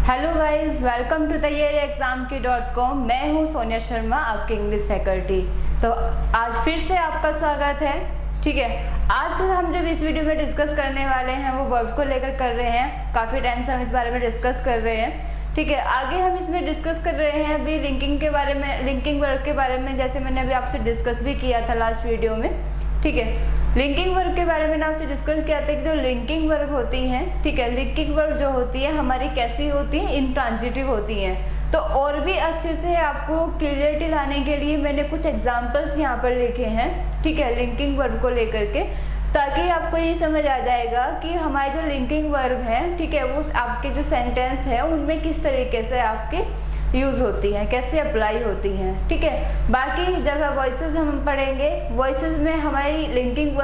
Hello guys, welcome to taiyareexamki.com। मैं हूँ सोनिया शर्मा, आपकी इंग्लिश फैकल्टी। तो आज फिर से आपका स्वागत है। ठीक है, आज हम जो इस वीडियो में डिस्कस करने वाले हैं वो वर्ब को लेकर कर रहे हैं। काफ़ी टाइम से हम इस बारे में डिस्कस कर रहे हैं। ठीक है, आगे हम इसमें डिस्कस कर रहे हैं अभी लिंकिंग के बारे में, लिंकिंग वर्ब के बारे में, जैसे मैंने अभी आपसे डिस्कस भी किया था लास्ट वीडियो में। ठीक है, लिंकिंग वर्ब के बारे में आपसे डिस्कस किया था कि जो लिंकिंग वर्ब होती हैं, ठीक है, लिंकिंग वर्ब जो होती है हमारी कैसी होती है, इंट्रांजिटिव होती हैं। तो और भी अच्छे से आपको क्लियरिटी लाने के लिए मैंने कुछ एग्जांपल्स यहाँ पर लिखे हैं। ठीक है, लिंकिंग वर्ब को लेकर के, ताकि आपको ये समझ आ जाएगा कि हमारे जो लिंकिंग वर्ब है, ठीक है, वो आपके जो सेंटेंस है उनमें किस तरीके से आपके यूज़ होती हैं, कैसे अप्लाई होती हैं। ठीक है, बाकी जब वॉइसेस हम पढ़ेंगे, वॉइसेस में हमारी लिंकिंग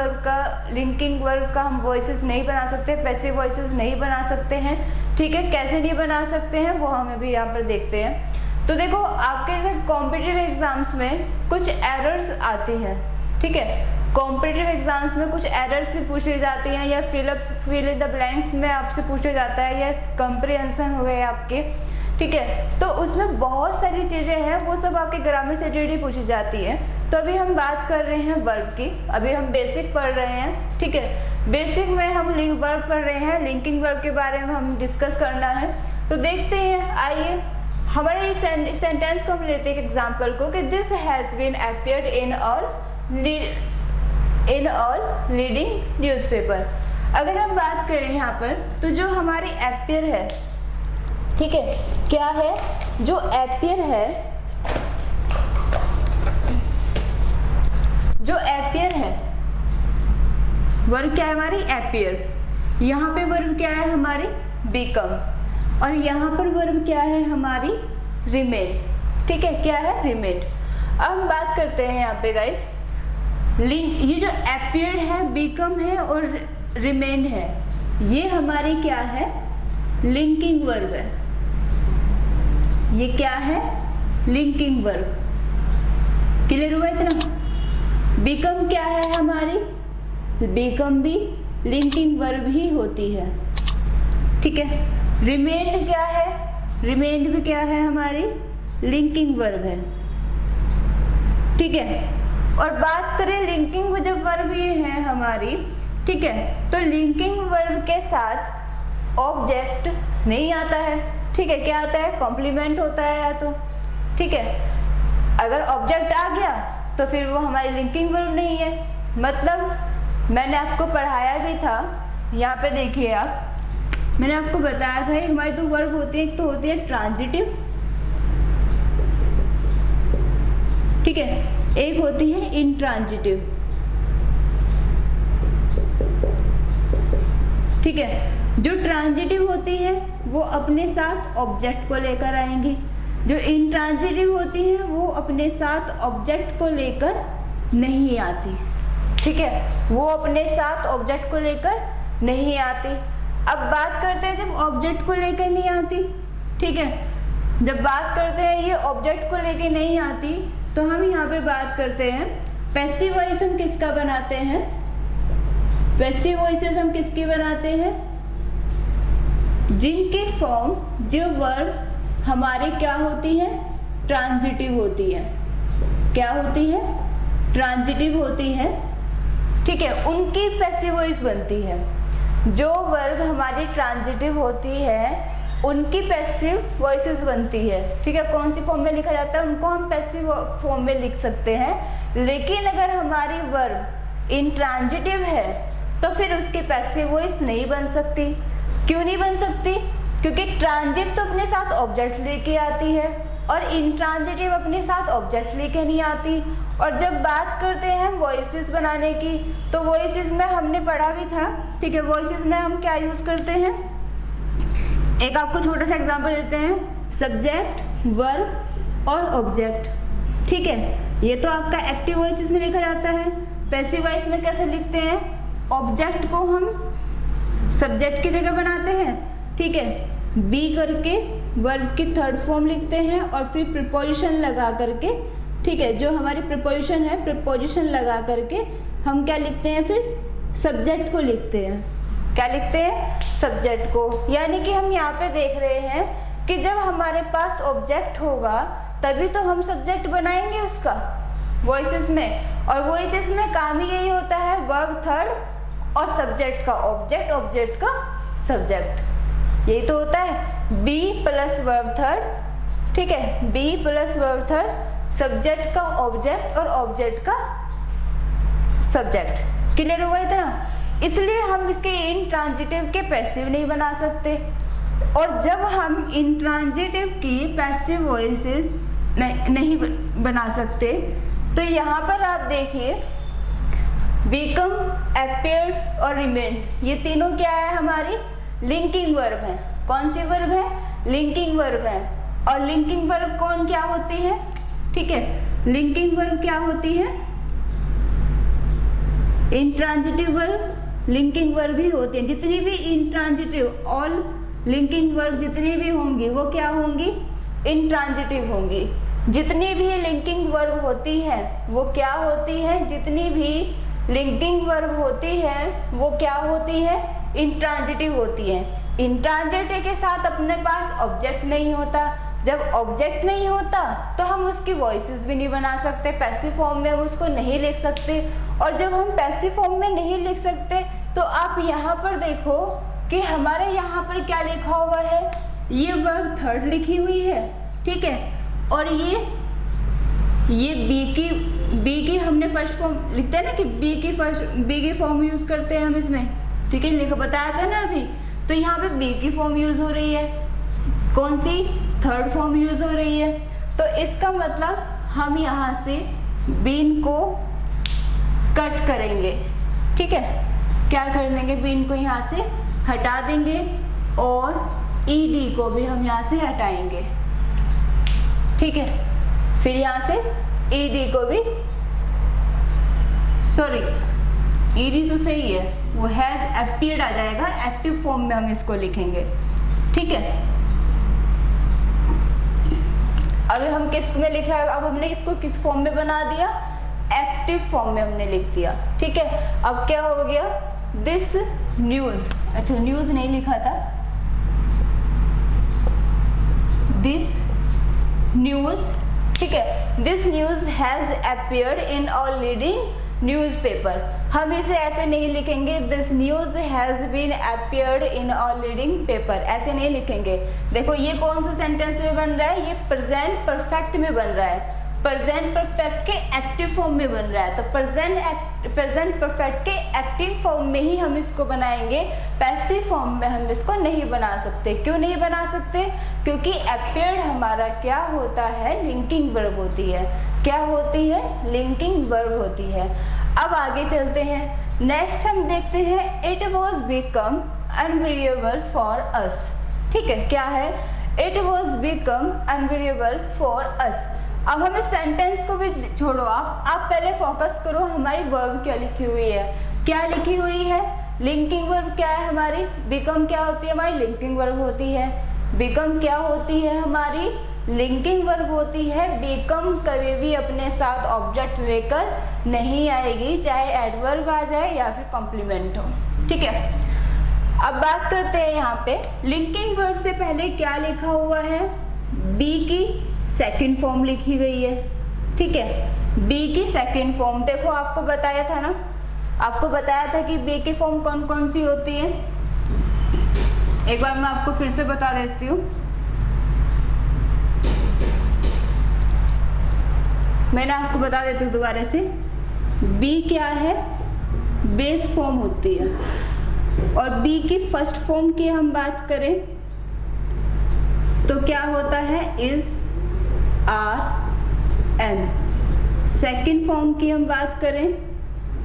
वर्ब का हम वॉइसेस नहीं बना सकते, पैसिव वॉइसेस नहीं बना सकते हैं। ठीक है, कैसे नहीं बना सकते हैं वो हम अभी यहाँ पर देखते हैं। तो देखो, आपके कॉम्पिटिटिव एग्जाम्स में कुछ एरर्स आती हैं। ठीक है, कॉम्पिटिटिव एग्जाम्स में कुछ एरर्स भी पूछी जाती हैं, या फिल इन द ब्लैंक्स में आपसे पूछा जाता है, या कंप्रिहेंशन हुए आपके। ठीक है, तो उसमें बहुत सारी चीज़ें हैं, वो सब आपके ग्रामर से रिलेटेड पूछी जाती है। तो अभी हम बात कर रहे हैं वर्ब की, अभी हम बेसिक पढ़ रहे हैं। ठीक है, बेसिक में हम वर्ब पढ़ रहे हैं, लिंकिंग वर्ब के बारे में हम डिस्कस करना है। तो देखते हैं, आइए हमारे एक सेंटेंस को हम लेते हैं एग्जाम्पल को कि this has been appeared in all leading newspaper. अगर हम बात करें यहाँ पर, तो जो हमारी अपीयर है, ठीक है, क्या है, जो अपीयर है, जो अपीयर है, वर्ब क्या है हमारी अपीयर। यहाँ पे वर्ब क्या है हमारी बिकम, और यहाँ पर वर्ब क्या है हमारी रिमेन। ठीक है, क्या है रिमेन। अब हम बात करते हैं यहाँ पे गाइस, ये जो अपीयर है, बिकम है और रिमेन है, ये हमारी क्या है, लिंकिंग वर्ब है। ये क्या है, लिंकिंग वर्ब। क्लियर हुआ इतना। बिकम क्या है हमारी, बिकम भी लिंकिंग वर्ब ही होती है। ठीक है, रिमेन्ड क्या है, रिमेन्ड भी क्या है हमारी, लिंकिंग वर्ब है। ठीक है, और बात करें लिंकिंग जब वर्ब ये है हमारी, ठीक है, तो लिंकिंग वर्ब के साथ ऑब्जेक्ट नहीं आता है। ठीक है, क्या आता है, कॉम्प्लीमेंट होता है या तो। ठीक है, अगर ऑब्जेक्ट आ गया तो फिर वो हमारी लिंकिंग वर्ब नहीं है। मतलब मैंने आपको पढ़ाया भी था, यहाँ पे देखिए आप, मैंने आपको बताया था हमारी दो वर्ब होती है, एक तो होती है ट्रांजिटिव, ठीक है, एक होती है इंट्रांजिटिव। ठीक है, जो ट्रांजिटिव होती है वो अपने साथ ऑब्जेक्ट को लेकर आएंगी, जो इंट्रांजिटिव होती है वो अपने साथ ऑब्जेक्ट को लेकर नहीं आती। ठीक है, वो अपने साथ ऑब्जेक्ट को लेकर नहीं आती। अब बात करते हैं जब ऑब्जेक्ट को लेकर नहीं आती। ठीक है, जब बात करते हैं ये ऑब्जेक्ट को लेकर नहीं आती, तो हम यहाँ पे बात करते हैं पैसिव वॉइस हम किसका बनाते हैं, पैसिव वॉइसेस हम किसकी बनाते हैं, जिनके फॉर्म, जो वर्ब हमारी क्या होती है, ट्रांजिटिव होती है। क्या होती है, ट्रांजिटिव होती है। ठीक है, उनकी पैसिव वॉइस बनती है। जो वर्ब हमारी ट्रांजिटिव होती है उनकी पैसिव वॉइसेस बनती है। ठीक है, कौन सी फॉर्म में लिखा जाता है, उनको हम पैसिव फॉर्म में लिख सकते हैं। लेकिन अगर हमारी वर्ब इंट्रांजिटिव है तो फिर उसकी पैसिव वॉइस नहीं बन सकती। क्यों नहीं बन सकती, क्योंकि ट्रांजिट तो अपने साथ ऑब्जेक्ट लेके आती है और इंट्रांजिटिव अपने साथ ऑब्जेक्ट लेके नहीं आती। और जब बात करते हैं वॉइसेस बनाने की, तो वॉइसेस में हमने पढ़ा भी था। ठीक है, वॉइसेस में हम क्या यूज करते हैं, एक आपको छोटा सा एग्जांपल देते हैं, सब्जेक्ट, वर्ब और ऑब्जेक्ट। ठीक है, ये तो आपका एक्टिव वॉइसेस में लिखा जाता है। पैसिव वॉइस में कैसे लिखते हैं, ऑब्जेक्ट को हम सब्जेक्ट की जगह बनाते हैं। ठीक है, बी करके वर्ब की थर्ड फॉर्म लिखते हैं और फिर प्रीपोजिशन लगा करके, ठीक है, जो हमारी प्रीपोजिशन है, प्रीपोजिशन लगा करके हम क्या लिखते हैं, फिर सब्जेक्ट को लिखते हैं। क्या लिखते हैं, सब्जेक्ट को। यानी कि हम यहाँ पे देख रहे हैं कि जब हमारे पास ऑब्जेक्ट होगा तभी तो हम सब्जेक्ट बनाएंगे उसका वॉइसेस में, और वॉइसेस में काम ही यही होता है वर्ब थर्ड और सब्जेक्ट का ऑब्जेक्ट, ऑब्जेक्ट का सब्जेक्ट, यही तो होता है बी प्लस वर्ब थर्ड, ठीक है, be plus verb third, subject का ऑब्जेक्ट और ऑब्जेक्ट का सब्जेक्ट। क्लियर हुआ इतना? इसलिए हम इसके इंट्रांजिटिव के पैसिव नहीं बना सकते, और जब हम इंट्रांजिटिव की पैसिव वॉइसेस नहीं बना सकते तो यहाँ पर आप देखिए बिकम, अपीयर और रिमेन, ये तीनों क्या है हमारी लिंकिंग वर्ब है। कौन सी वर्ब है? लिंकिंग वर्ब है। और लिंकिंग वर्ब कौन क्या होती है? ठीक है, लिंकिंग वर्ब क्या होती है? इंट्रांजिटिव वर्ब लिंकिंग वर्ब भी होती है। जितनी भी इंट्रांजिटिव ऑल लिंकिंग वर्ब जितनी भी होंगी वो क्या होंगी? इंट्रांजिटिव होंगी। जितनी भी लिंकिंग वर्ब होती है वो क्या होती है? जितनी भी लिंकिंग वर्ब होती है वो क्या होती है? इंट्रांजिटिव होती है। इंट्रांजिटिव के साथ अपने पास ऑब्जेक्ट नहीं होता। जब ऑब्जेक्ट नहीं होता तो हम उसकी वॉइसेस भी नहीं बना सकते, पैसिव फॉर्म में हम उसको नहीं लिख सकते। और जब हम पैसिव फॉर्म में नहीं लिख सकते तो आप यहाँ पर देखो कि हमारे यहाँ पर क्या लिखा हुआ है? ये वर्ब थर्ड लिखी हुई है, ठीक है, और ये बी की हमने फर्स्ट फॉर्म लिखते हैं ना कि बी की फॉर्म यूज करते हैं हम इसमें, ठीक है, लिखो बताया था ना अभी। तो यहाँ पे बी की फॉर्म यूज हो रही है, कौन सी? थर्ड फॉर्म यूज हो रही है। तो इसका मतलब हम यहाँ से बीन को कट करेंगे, ठीक है, क्या कर देंगे? बीन को यहाँ से हटा देंगे और ईडी को भी हम यहाँ से हटाएंगे, ठीक है। फिर यहाँ से ईडी को भी, सॉरी ईडी तो सही है, वो हैज अपीयर्ड आ जाएगा, एक्टिव फॉर्म में हम इसको लिखेंगे, ठीक है। अभी हम किस में लिखा है? अब हमने इसको किस फॉर्म में बना दिया? एक्टिव फॉर्म में हमने लिख दिया, ठीक है। अब क्या हो गया? दिस न्यूज, अच्छा न्यूज नहीं लिखा था, दिस न्यूज, ठीक है, this news has appeared in all leading newspaper. हम इसे ऐसे नहीं लिखेंगे this news has been appeared in all leading paper, ऐसे नहीं लिखेंगे। देखो ये कौन सा सेंटेंस में बन रहा है? ये प्रेजेंट परफेक्ट में बन रहा है, प्रेजेंट परफेक्ट के एक्टिव फॉर्म में बन रहा है। तो प्रेजेंट परफेक्ट के एक्टिव फॉर्म में ही हम इसको बनाएंगे, पैसिव फॉर्म में हम इसको नहीं बना सकते। क्यों नहीं बना सकते? क्योंकि अपीयर्ड हमारा क्या होता है? लिंकिंग वर्ब होती है। क्या होती है? लिंकिंग वर्ब होती है। अब आगे चलते हैं, नेक्स्ट हम देखते हैं it was become unvariable for us, ठीक है, क्या है? It was become unvariable for us. अब हम इस सेंटेंस को भी छोड़ो, आप पहले फोकस करो हमारी वर्ब क्या लिखी हुई है। क्या लिखी हुई है? लिंकिंग वर्ब क्या है हमारी? बिकम क्या होती है हमारी? लिंकिंग वर्ब होती है। बिकम क्या होती है हमारी? लिंकिंग वर्ब होती है। बिकम कभी भी अपने साथ ऑब्जेक्ट लेकर नहीं आएगी, चाहे एडवर्ब आ जाए या फिर कॉम्प्लीमेंट हो, ठीक है। अब बात करते हैं यहाँ पे लिंकिंग वर्ब से पहले क्या लिखा हुआ है? बी की सेकंड फॉर्म लिखी गई है, ठीक है, बी की सेकंड फॉर्म। देखो आपको बताया था ना, आपको बताया था कि बी की फॉर्म कौन कौन सी होती है। एक बार मैं आपको फिर से बता देती हूँ। मैंने आपको बता देती हूँ दोबारा से, बी क्या है? बेस फॉर्म होती है। और बी की फर्स्ट फॉर्म की हम बात करें तो क्या होता है? Is, are, am. Second form की हम बात करें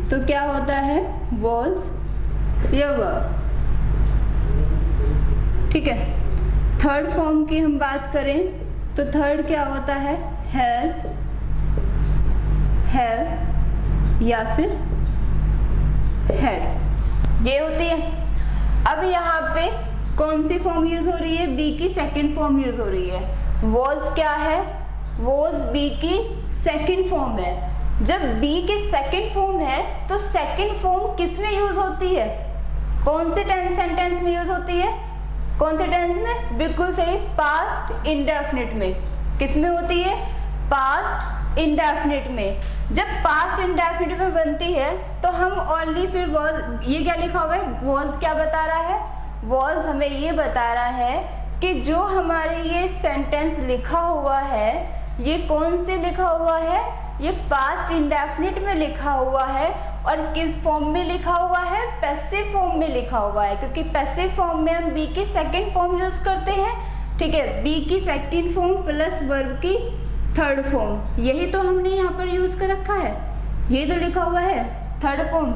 तो क्या होता है? वॉज या वर, ठीक है। थर्ड फॉर्म की हम बात करें तो थर्ड क्या होता है? हैज, हैव या फिर हैड, ये होती है। अब यहाँ पे कौन सी फॉर्म यूज हो रही है? बी की सेकंड फॉर्म यूज हो रही है। वॉज क्या है? वॉज बी की सेकंड फॉर्म है। जब बी की सेकंड फॉर्म है तो सेकंड फॉर्म किस में यूज होती है? कौन से टेंस सेंटेंस में यूज होती है? कौन से टेंस में? बिल्कुल सही, पास्ट इंडेफिनिट में। किस में होती है? पास्ट इंडेफिनिट में। जब पास्ट इंडेफिनिट में बनती है तो हम ओनली फिर वॉज, ये क्या लिखा हुआ है? वॉज क्या बता रहा है? वॉज हमें ये बता रहा है कि जो हमारे ये सेंटेंस लिखा हुआ है ये कौन से लिखा हुआ है? ये पास्ट इंडेफिनिट में लिखा हुआ है। और किस फॉर्म में लिखा हुआ है? पैसिव फॉर्म में लिखा हुआ है, क्योंकि पैसिव फॉर्म में हम बी की सेकंड फॉर्म यूज करते हैं। ठीक है, बी की सेकंड फॉर्म प्लस वर्ब की थर्ड फॉर्म, यही तो हमने यहाँ पर यूज कर रखा है, यही तो लिखा हुआ है third form.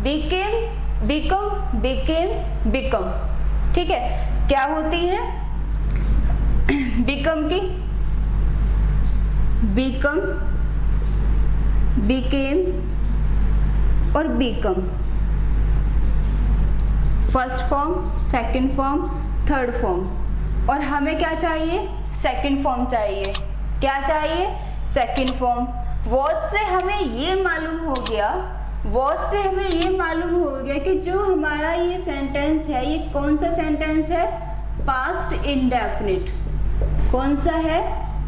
Became, become, became, become. ठीक है, क्या होती है बिकम की? बिकम, बिकेम और become, first form, second form, third form. और हमें क्या चाहिए? सेकंड फॉर्म चाहिए। क्या चाहिए? Second form. वॉज से हमें ये मालूम हो गया, वॉज से हमें ये मालूम हो गया कि जो हमारा ये सेंटेंस है ये कौन सा सेंटेंस है? Past indefinite. कौन सा है?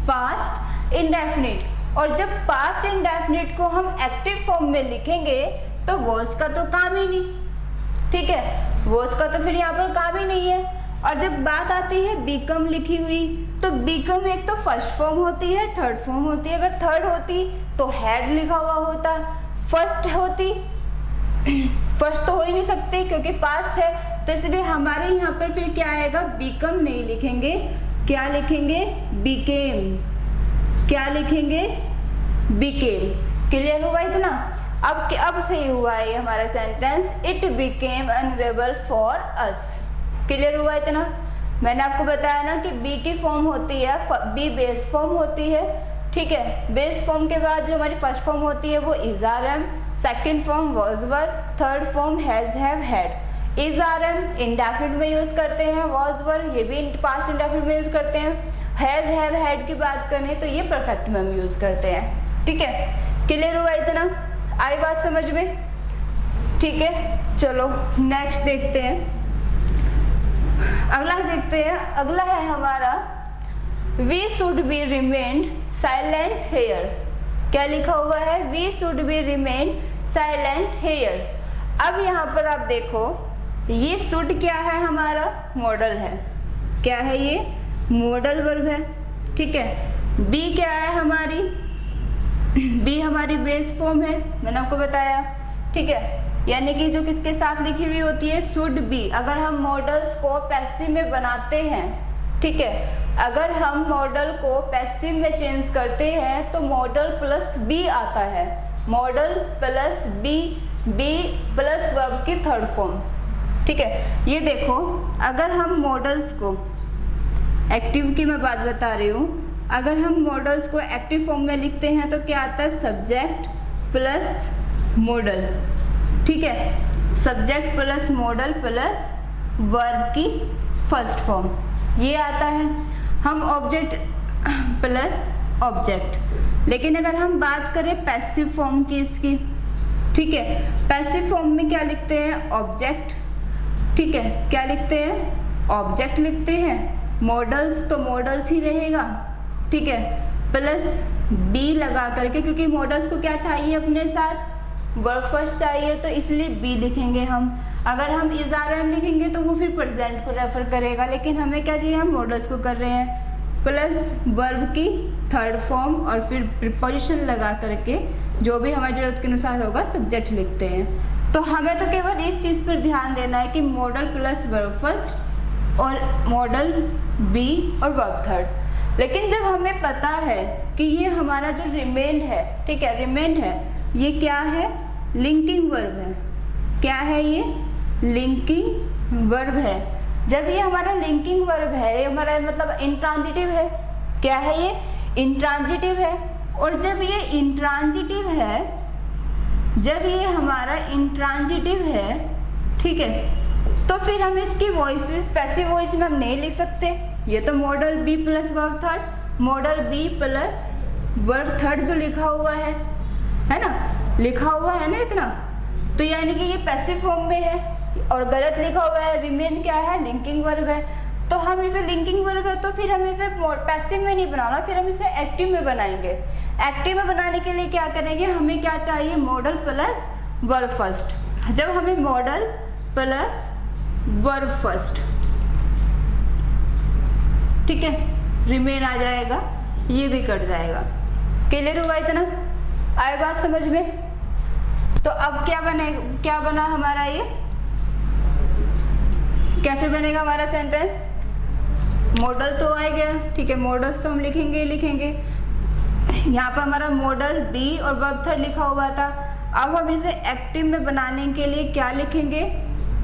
Past indefinite. और जब पास्ट इंडेफिनिट को हम एक्टिव फॉर्म में लिखेंगे तो वॉज का तो काम ही नहीं। ठीक है, वॉज का तो फिर यहाँ पर काम ही नहीं है। और जब बात आती है बिकम लिखी हुई, तो बिकम एक तो फर्स्ट फॉर्म होती है, थर्ड फॉर्म होती है। अगर थर्ड होती तो हैड लिखा हुआ होता, फर्स्ट होती, फर्स्ट तो हो ही नहीं सकती क्योंकि पास्ट है, तो इसलिए हमारे यहाँ पर फिर क्या आएगा? बिकम नहीं लिखेंगे, क्या लिखेंगे? बिकेम। क्या लिखेंगे? बिकेम। क्लियर हुआ इतना? अब सही हुआ है ये हमारा sentence, it became honourable for us. Clear हुआ इतना? मैंने आपको बताया ना कि बी की फॉर्म होती है, बी बेस फॉर्म होती है। ठीक है, बेस फॉर्म के बाद जो हमारी फर्स्ट फॉर्म होती है वो is are am, second form was were, third form has have had. Is are am indefinite में यूज करते हैं, वॉज वर ये भी पास्ट इंडेफिनिट में यूज करते हैं। हैज हैव हैड की बात करें तो ये परफेक्ट में हम यूज करते हैं। ठीक है, क्लियर हुआ इतना? आई बात समझ में? ठीक है, चलो नेक्स्ट देखते हैं, अगला देखते हैं। अगला है हमारा we should be remained silent here. क्या लिखा हुआ है? We should be remain silent here. अब यहाँ पर आप देखो, ये शुड क्या है? हमारा मॉडल है। क्या है ये? मॉडल वर्ब है। ठीक है, बी क्या है हमारी? बी हमारी बेस फॉर्म है, मैंने आपको बताया। ठीक है, यानी कि जो किसके साथ लिखी हुई होती है? Should be. अगर हम मॉडल्स को पैसिव में बनाते हैं, ठीक है, अगर हम मॉडल को पैसिव में चेंज करते हैं तो मॉडल प्लस बी आता है, modal plus be, be plus verb की थर्ड फॉर्म। ठीक है, ये देखो, अगर हम मॉडल्स को एक्टिव की मैं बात बता रही हूँ, अगर हम मॉडल्स को एक्टिव फॉर्म में लिखते हैं तो क्या आता है? Subject plus model. ठीक है, subject plus model plus verb की फर्स्ट फॉर्म, ये आता है। हम ऑब्जेक्ट प्लस ऑब्जेक्ट। लेकिन अगर हम बात करें पैसिव फॉर्म की इसकी, ठीक है, पैसिव फॉर्म में क्या लिखते हैं? ऑब्जेक्ट। ठीक है, क्या लिखते हैं? ऑब्जेक्ट लिखते हैं। मॉडल्स तो मॉडल्स ही रहेगा। ठीक है, प्लस बी लगा करके, क्योंकि मॉडल्स को क्या चाहिए अपने साथ? वर्ब फर्स्ट चाहिए, तो इसलिए बी लिखेंगे हम। अगर हम इज आर एम लिखेंगे तो वो फिर प्रेजेंट को रेफर करेगा, लेकिन हमें क्या चाहिए? हम मॉडल्स को कर रहे हैं। प्लस वर्ब की थर्ड फॉर्म और फिर प्रीपोजिशन लगा करके जो भी हमारी ज़रूरत के अनुसार होगा सब्जेक्ट लिखते हैं। तो हमें तो केवल इस चीज़ पर ध्यान देना है कि मॉडल प्लस वर्ब फर्स्ट और मॉडल बी और वर्ब थर्ड। लेकिन जब हमें पता है कि ये हमारा जो रिमेंड है, ठीक है, रिमेंड है, ये क्या है? लिंकिंग वर्ब है। क्या है ये? लिंकिंग वर्ब है। जब ये हमारा लिंकिंग वर्ब है, ये हमारा मतलब इंट्रांजिटिव है। क्या है ये? इंट्रांजिटिव है। और जब ये इंट्रांजिटिव है, जब ये हमारा इंट्रांजिटिव है, ठीक है, तो फिर हम इसकी वॉइसेस पैसिव वॉइस में हम नहीं लिख सकते। ये तो modal be plus verb third, modal be plus verb third जो लिखा हुआ है ना, लिखा हुआ है ना इतना, तो यानी कि ये पैसिव फॉर्म में है। और गलत लिखा हुआ है, रिमेन क्या है? लिंकिंग वर्ब है। तो हम इसे लिंकिंग वर्ब है तो फिर हम इसे पैसिव में नहीं बनाना, फिर हम इसे एक्टिव में बनाएंगे। एक्टिव में बनाने के लिए क्या करेंगे, हमें क्या चाहिए, मॉडल प्लस वर्ब फर्स्ट। जब हमें मॉडल प्लस वर्ब फर्स्ट, ठीक है, रिमेन आ जाएगा, ये भी कट जाएगा। क्लियर हुआ इतना? आए बात समझ में? तो अब क्या बना हमारा, ये कैसे बनेगा हमारा सेंटेंस? मॉडल तो आ गया, ठीक है, मॉडल्स तो हम लिखेंगे। यहाँ पर हमारा मॉडल बी और वर्ब थर्ड लिखा हुआ था। अब हम इसे एक्टिव में बनाने के लिए क्या लिखेंगे,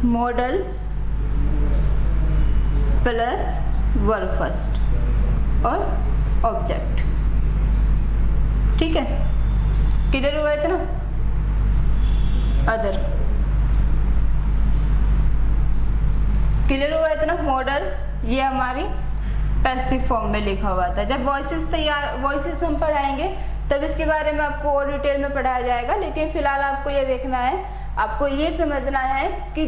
मॉडल प्लस वर्ब फर्स्ट और ऑब्जेक्ट। ठीक है, क्लियर हुआ इतना? अदर क्लियर हुआ इतना? मॉडल ये हमारी पैसिव फॉर्म में लिखा हुआ था। जब वॉइसेस हम पढ़ाएंगे तब इसके बारे में आपको और डिटेल में पढ़ाया जाएगा, लेकिन फिलहाल आपको ये देखना है, आपको ये समझना है कि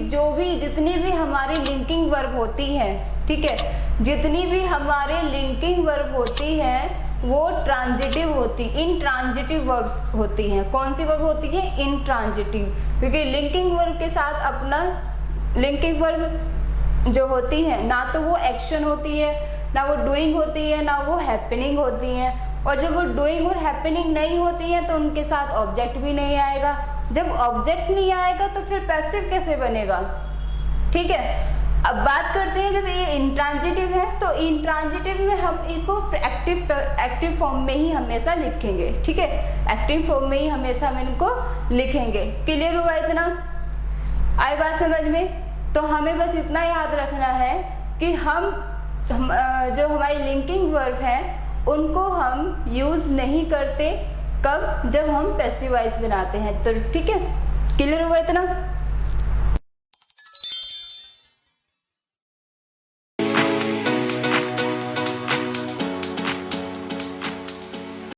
जितनी भी हमारी लिंकिंग वर्ब होती है, ठीक है, जितनी भी हमारी लिंकिंग वर्ब होती है वो ट्रांजिटिव होती, इंट्रांजिटिव वर्ब्स होती हैं। कौन सी वर्ब होती है? इंट्रांजिटिव, क्योंकि लिंकिंग वर्ब के साथ अपना लिंकिंग वर्ब जो होती है ना तो वो एक्शन होती है, ना वो डूइंग होती है, ना वो हैपनिंग होती है। और जब वो डूइंग और हैपनिंग नहीं होती है तो उनके साथ ऑब्जेक्ट भी नहीं आएगा। जब ऑब्जेक्ट नहीं आएगा तो फिर पैसिव कैसे बनेगा? ठीक है, अब बात करते हैं जब ये इंट्रांजिटिव है तो इंट्रांजिटिव में हम इनको एक्टिव फॉर्म में ही हमेशा लिखेंगे। ठीक है, एक्टिव फॉर्म में ही हमेशा हम इनको लिखेंगे। क्लियर हुआ इतना? आई बात समझ में? तो हमें बस इतना याद रखना है कि हम जो हमारी लिंकिंग वर्ब है उनको हम यूज नहीं करते, कब? जब हम पैसिव वॉइस बनाते हैं। तो ठीक है, क्लियर हुआ इतना?